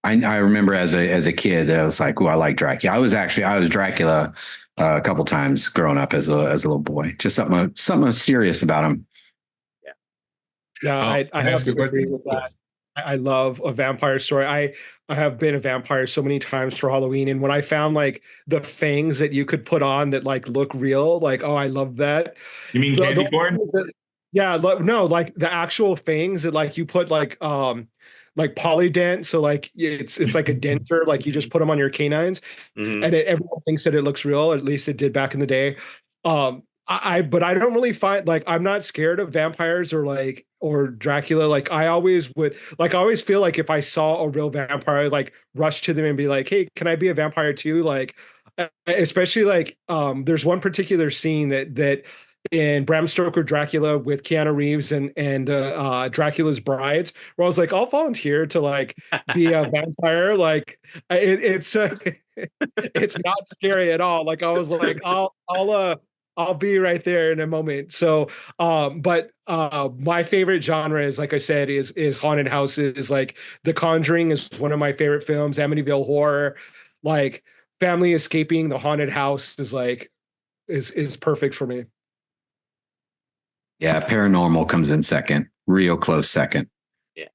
I remember as a kid, I was like, "Oh, I like Dracula." I was Dracula a couple times growing up as a little boy. Just something mysterious about him. Yeah, I have to agree with that. I love a vampire story. I have been a vampire so many times for Halloween, and when I found like the fangs that you could put on that like look real, like oh, I love that. You mean candy corn? Yeah, no, like the actual fangs that like you put like polydent, so like it's like a denture, like you just put them on your canines, and everyone thinks that it looks real. At least it did back in the day. But I don't really find like I'm not scared of vampires or Dracula. Like I always feel like if I saw a real vampire, I'd like rush to them and be like, hey, can I be a vampire too? Like especially like there's one particular scene that in Bram Stoker Dracula with Keanu Reeves and Dracula's brides, where I was like, I'll volunteer to like be a vampire. Like it's it's not scary at all. Like I was like, I'll be right there in a moment. So, but my favorite genre is, like I said, is haunted houses. Like The Conjuring is one of my favorite films. Amityville Horror, like family escaping the haunted house is like is perfect for me. Yeah, paranormal comes in second, real close second. Yeah,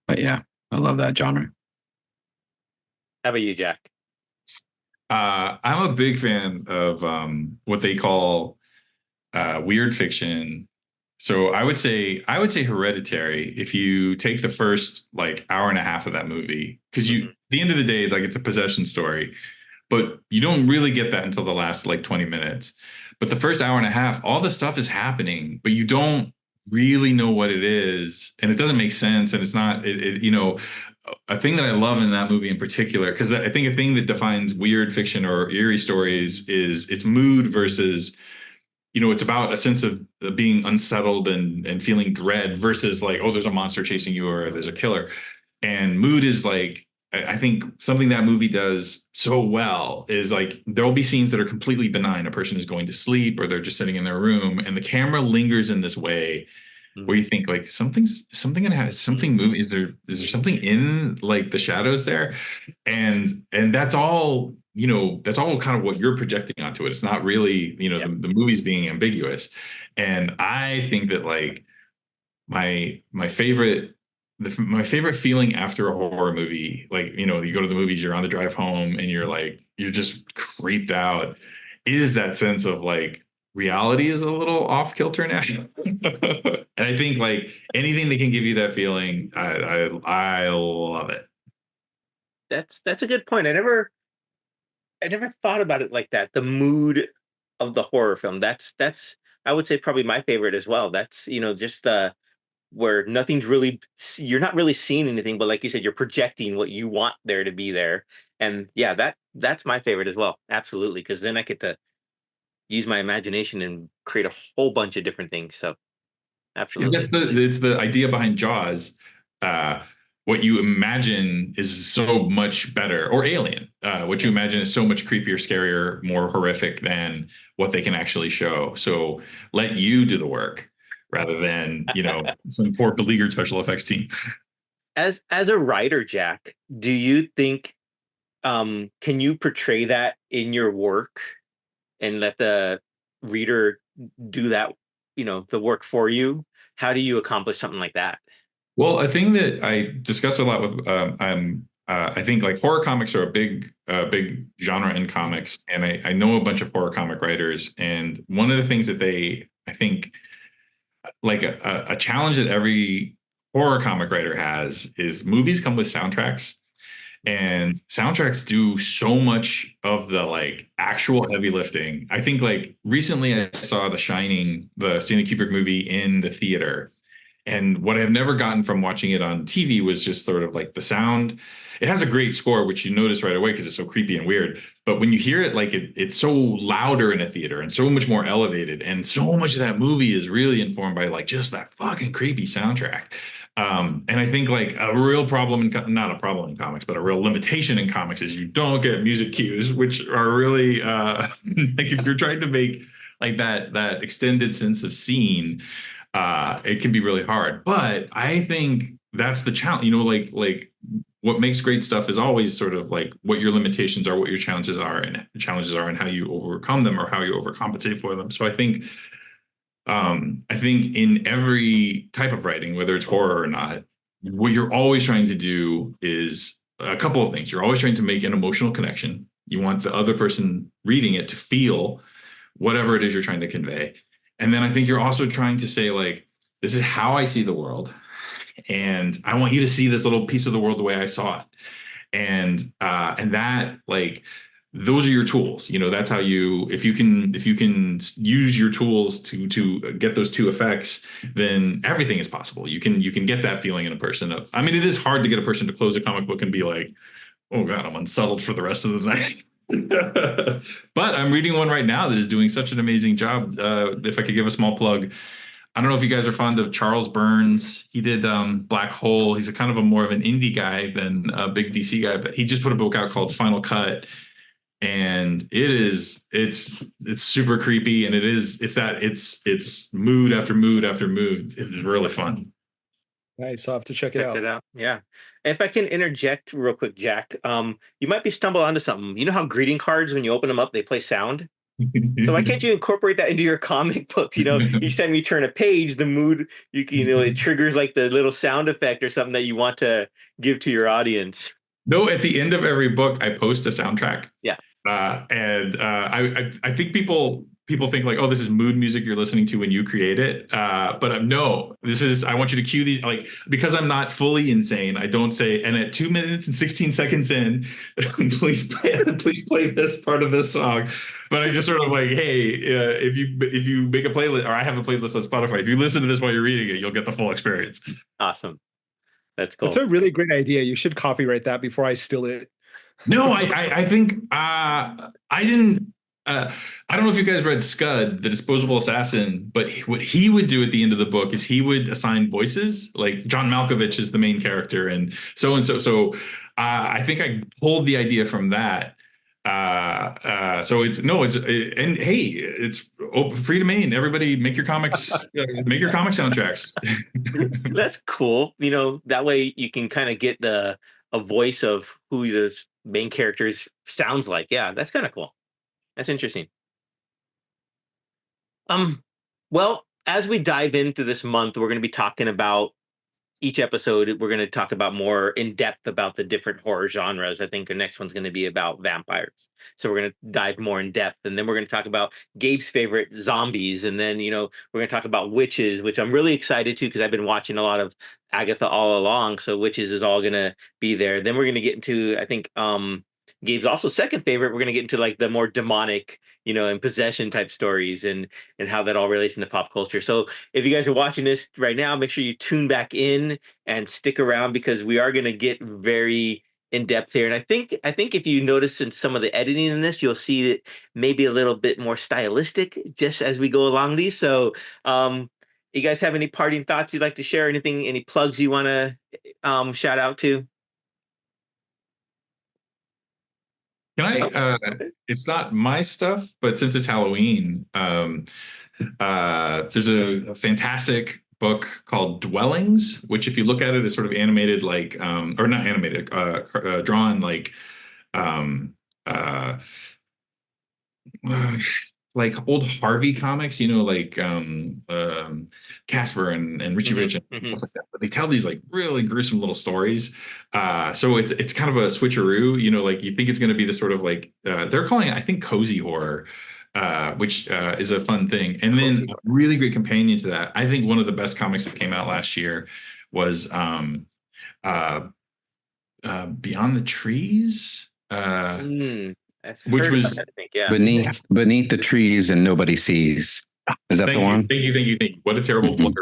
but yeah, I love that genre. How about you, Jack? I'm a big fan of what they call weird fiction. So I would say Hereditary. If you take the first like hour and a half of that movie, because at the end of the day, like it's a possession story, but you don't really get that until the last like 20 minutes. But the first hour and a half, all the stuff is happening, but you don't really know what it is, and it doesn't make sense, and it's not you know, a thing that I love in that movie in particular, because I think a thing that defines weird fiction or eerie stories is its mood versus, you know, it's about a sense of being unsettled and feeling dread versus like, oh, there's a monster chasing you or there's a killer. And mood is like, I think something that movie does so well is like there'll be scenes that are completely benign. A person is going to sleep or they're just sitting in their room, and the camera lingers in this way where you think like something gonna have something moving. Is there something in like the shadows there? And that's all, you know, that's all kind of what you're projecting onto it. It's not really, you know, the movie's being ambiguous. And I think that like my favorite feeling after a horror movie, like, you know, you go to the movies, you're on the drive home and you're just creeped out, is that sense of like reality is a little off kilter now. And I think like anything that can give you that feeling, I love it. That's a good point. I never thought about it like that. The mood of the horror film. That's I would say probably my favorite as well. That's, you know, just where nothing's really, you're not really seeing anything, but like you said, you're projecting what you want there to be there. And yeah, that's my favorite as well. Absolutely. Because then I get to use my imagination and create a whole bunch of different things. So absolutely. It's the idea behind Jaws. What you imagine is so much better, or Alien. What you imagine is so much creepier, scarier, more horrific than what they can actually show. So let you do the work rather than, you know, some poor beleaguered special effects team. As a writer, Jack, do you think can you portray that in your work and let the reader do that, you know, the work for you? How do you accomplish something like that? Well, a thing that I discuss a lot with I think like horror comics are a big genre in comics, and I know a bunch of horror comic writers, and one of the things that they I think like a challenge that every horror comic writer has is movies come with soundtracks, and soundtracks do so much of the like actual heavy lifting. I think like recently I saw The Shining, the Stanley Kubrick movie, in the theater. And what I've never gotten from watching it on TV was just sort of like the sound. It has a great score, which you notice right away because it's so creepy and weird. But when you hear it, like it's so louder in a theater and so much more elevated. And so much of that movie is really informed by like just that fucking creepy soundtrack. And I think like a real problem not a problem in comics, but a real limitation in comics is you don't get music cues, which are really like if you're trying to make like that extended sense of scene, it can be really hard. But I think that's the challenge. Like what makes great stuff is always sort of like what your limitations are, what your challenges are, and how you overcome them or how you overcompensate for them. So I think in every type of writing, whether it's horror or not, what you're always trying to do is a couple of things. You're always trying to make an emotional connection. You want the other person reading it to feel whatever it is you're trying to convey. And then I think you're also trying to say, like, this is how I see the world. And I want you to see this little piece of the world the way I saw it. And that, like, those are your tools. That's how if you can use your tools to get those two effects, then everything is possible. You can get that feeling in a person I mean, it is hard to get a person to close a comic book and be like, oh God, I'm unsettled for the rest of the night. But I'm reading one right now that is doing such an amazing job. If I could give a small plug, I don't know if you guys are fond of Charles Burns. He did Black Hole. He's a kind of a more of an indie guy than a big DC guy, but he just put a book out called Final Cut, and it's super creepy, and it's mood after mood after mood. It's really fun. Nice. I'll have to check it out. Yeah. If I can interject real quick, Jack, you might be stumbled onto something. You know how greeting cards, when you open them up, they play sound? So why can't you incorporate that into your comic books? Each time you turn a page, the mood, it triggers like the little sound effect or something that you want to give to your audience. No, at the end of every book, I post a soundtrack. Yeah. I think people think like, oh, this is mood music you're listening to when you create it. But no, I want you to cue these, like, because I'm not fully insane. I don't say, and at 2 minutes and 16 seconds in, please play this part of this song. But I just sort of like, hey, if you make a playlist, or I have a playlist on Spotify, if you listen to this while you're reading it, you'll get the full experience. Awesome. That's cool. That's a really great idea. You should copyright that before I steal it. No, I think I didn't. I don't know if you guys read Scud, the Disposable Assassin, but what he would do at the end of the book is he would assign voices. Like John Malkovich is the main character, and so. So I think I pulled the idea from that. And hey, it's free domain. Everybody make your comics, make your comic soundtracks. That's cool. That way you can kind of get a voice of who the main characters sounds like. Yeah, that's kind of cool. That's interesting. Well, as we dive into this month, we're going to be talking about each episode. We're going to talk about more in depth about the different horror genres. I think the next one's going to be about vampires. So we're going to dive more in depth. And then we're going to talk about Gabe's favorite, zombies. And then, we're going to talk about witches, which I'm really excited to because I've been watching a lot of Agatha all along. So witches is all going to be there. Then we're going to get into, I think, Gabe's also second favorite. We're going to get into like the more demonic, and possession type stories and how that all relates into pop culture. So if you guys are watching this right now, make sure you tune back in and stick around because we are going to get very in depth here. And I think if you notice in some of the editing in this, you'll see that maybe a little bit more stylistic just as we go along these. So you guys have any parting thoughts you'd like to share? Anything, any plugs you want to shout out to? Can I? It's not my stuff, but since it's Halloween, there's a fantastic book called Dwellings, which, if you look at it, is sort of animated, like, or not animated, drawn like old Harvey comics, like Casper and Richie Rich and stuff like that. But they tell these like really gruesome little stories. So it's kind of a switcheroo, like you think it's going to be the sort of like they're calling it, I think, cozy horror. which is a fun thing. And then a really great companion to that, I think one of the best comics that came out last year was Beyond the Trees, which was I think, yeah. beneath the trees and nobody sees. Is that the one? Thank you. What a terrible blur.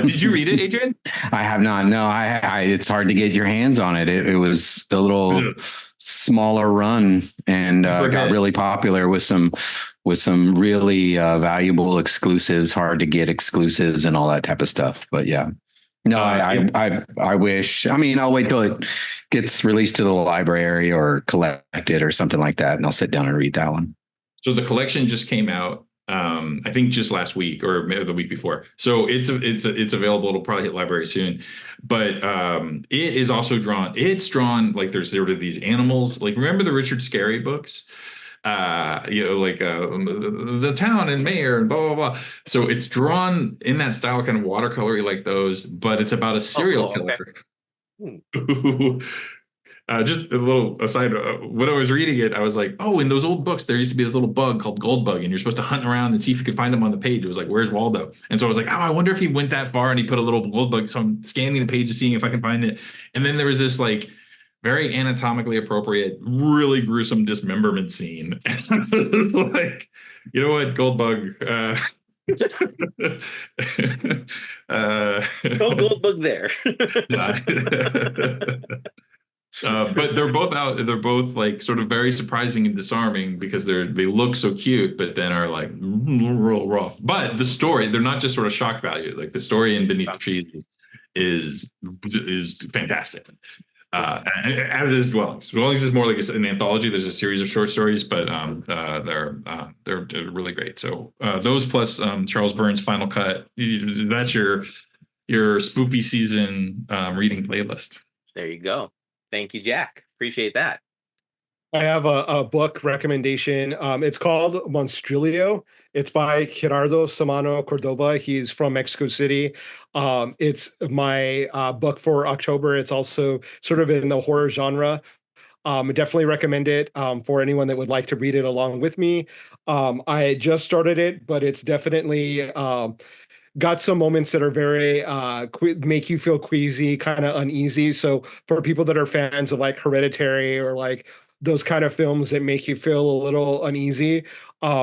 Did you read it, Adrian? I have not. No, I it's hard to get your hands on it. It was a little smaller run and got really popular with some really valuable exclusives, hard to get exclusives and all that type of stuff. But yeah. No, I wish. I mean, I'll wait till it gets released to the library or collected or something like that, and I'll sit down and read that one. So the collection just came out, I think just last week or maybe the week before. So it's available. It'll probably hit library soon. But it is also drawn. It's drawn like there's sort of these animals. Like remember the Richard Scarry books? Like the town and mayor and blah blah blah. So it's drawn in that style, kind of watercolory like those, but it's about a serial killer. Okay. Just a little aside, when I was reading it, I was like, oh, in those old books, there used to be this little bug called Goldbug, and you're supposed to hunt around and see if you could find him on the page. It was like, where's Waldo? And so I was like, oh, I wonder if he went that far and he put a little Goldbug. So I'm scanning the page to seeing if I can find it. And then there was this like very anatomically appropriate, really gruesome dismemberment scene. Like, you know what, Goldbug? No Goldbug there. But they're both out. They're both like sort of very surprising and disarming because they look so cute, but then are like real rough. But the story, they're not just sort of shock value. Like the story in Beneath the Trees is fantastic. As is Dwellings. Dwellings is more like an anthology. There's a series of short stories, but they're really great. So those plus Charles Burns' Final Cut. That's your spoopy season reading playlist. There you go. Thank you, Jack. Appreciate that. I have a book recommendation. It's called Monstrilio. It's by Gerardo Semano Cordova. He's from Mexico City. It's my book for October. It's also sort of in the horror genre. I definitely recommend it for anyone that would like to read it along with me. I just started it, but it's definitely got some moments that are very make you feel queasy, kind of uneasy. So for people that are fans of like Hereditary or like those kind of films that make you feel a little uneasy,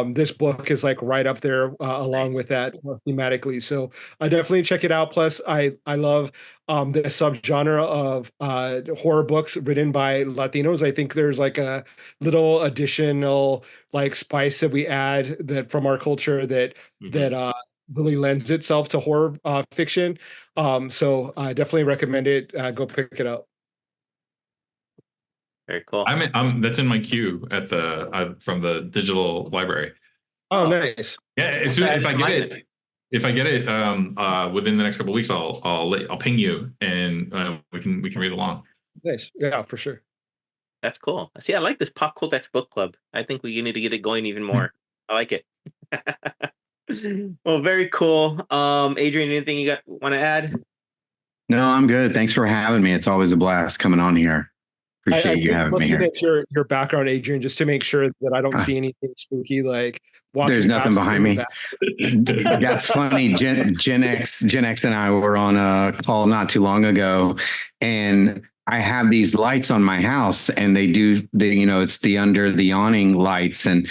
this book is like right up there along with that thematically. So I definitely check it out. Plus, I love the subgenre of horror books written by Latinos. I think there's like a little additional like spice that we add that from our culture that really lends itself to horror fiction. So I definitely recommend it. Go pick it up. Very cool. That's in my queue at the from the digital library. Oh, nice. Yeah, as soon if I get it within the next couple of weeks, I'll ping you and we can read along. Nice. Yeah, for sure. That's cool. See, I like this PopCultX book club. I think we need to get it going even more. I like it. Well, very cool. Adrian, anything you want to add? No, I'm good. Thanks for having me. It's always a blast coming on here. Appreciate you having me here. At your background, Adrian, just to make sure that I don't see anything spooky. Like there's nothing behind me. That's funny. Gen X and I were on a call not too long ago, and I have these lights on my house, and it's the under the awning lights, and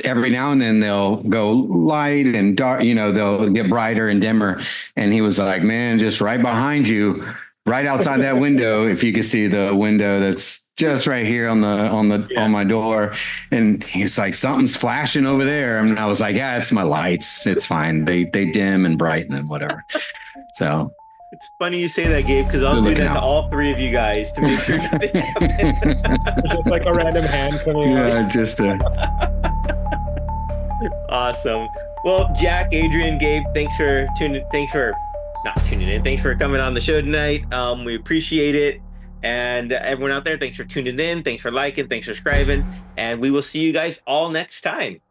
every now and then they'll go light and dark. They'll get brighter and dimmer. And he was like, "Man, just right behind you." Right outside that window, if you could see the window that's just right here on my door, and he's like, something's flashing over there, and I was like, yeah, it's my lights. It's fine. They dim and brighten and whatever. So it's funny you say that, Gabe, because I'll do that to all three of you guys to make sure nothing happens. Just like a random hand coming out. Yeah, just awesome. Well, Jack, Adrian, Gabe, thanks for coming on the show tonight. We appreciate it. And everyone out there, thanks for tuning in. Thanks for liking. Thanks for subscribing. And we will see you guys all next time.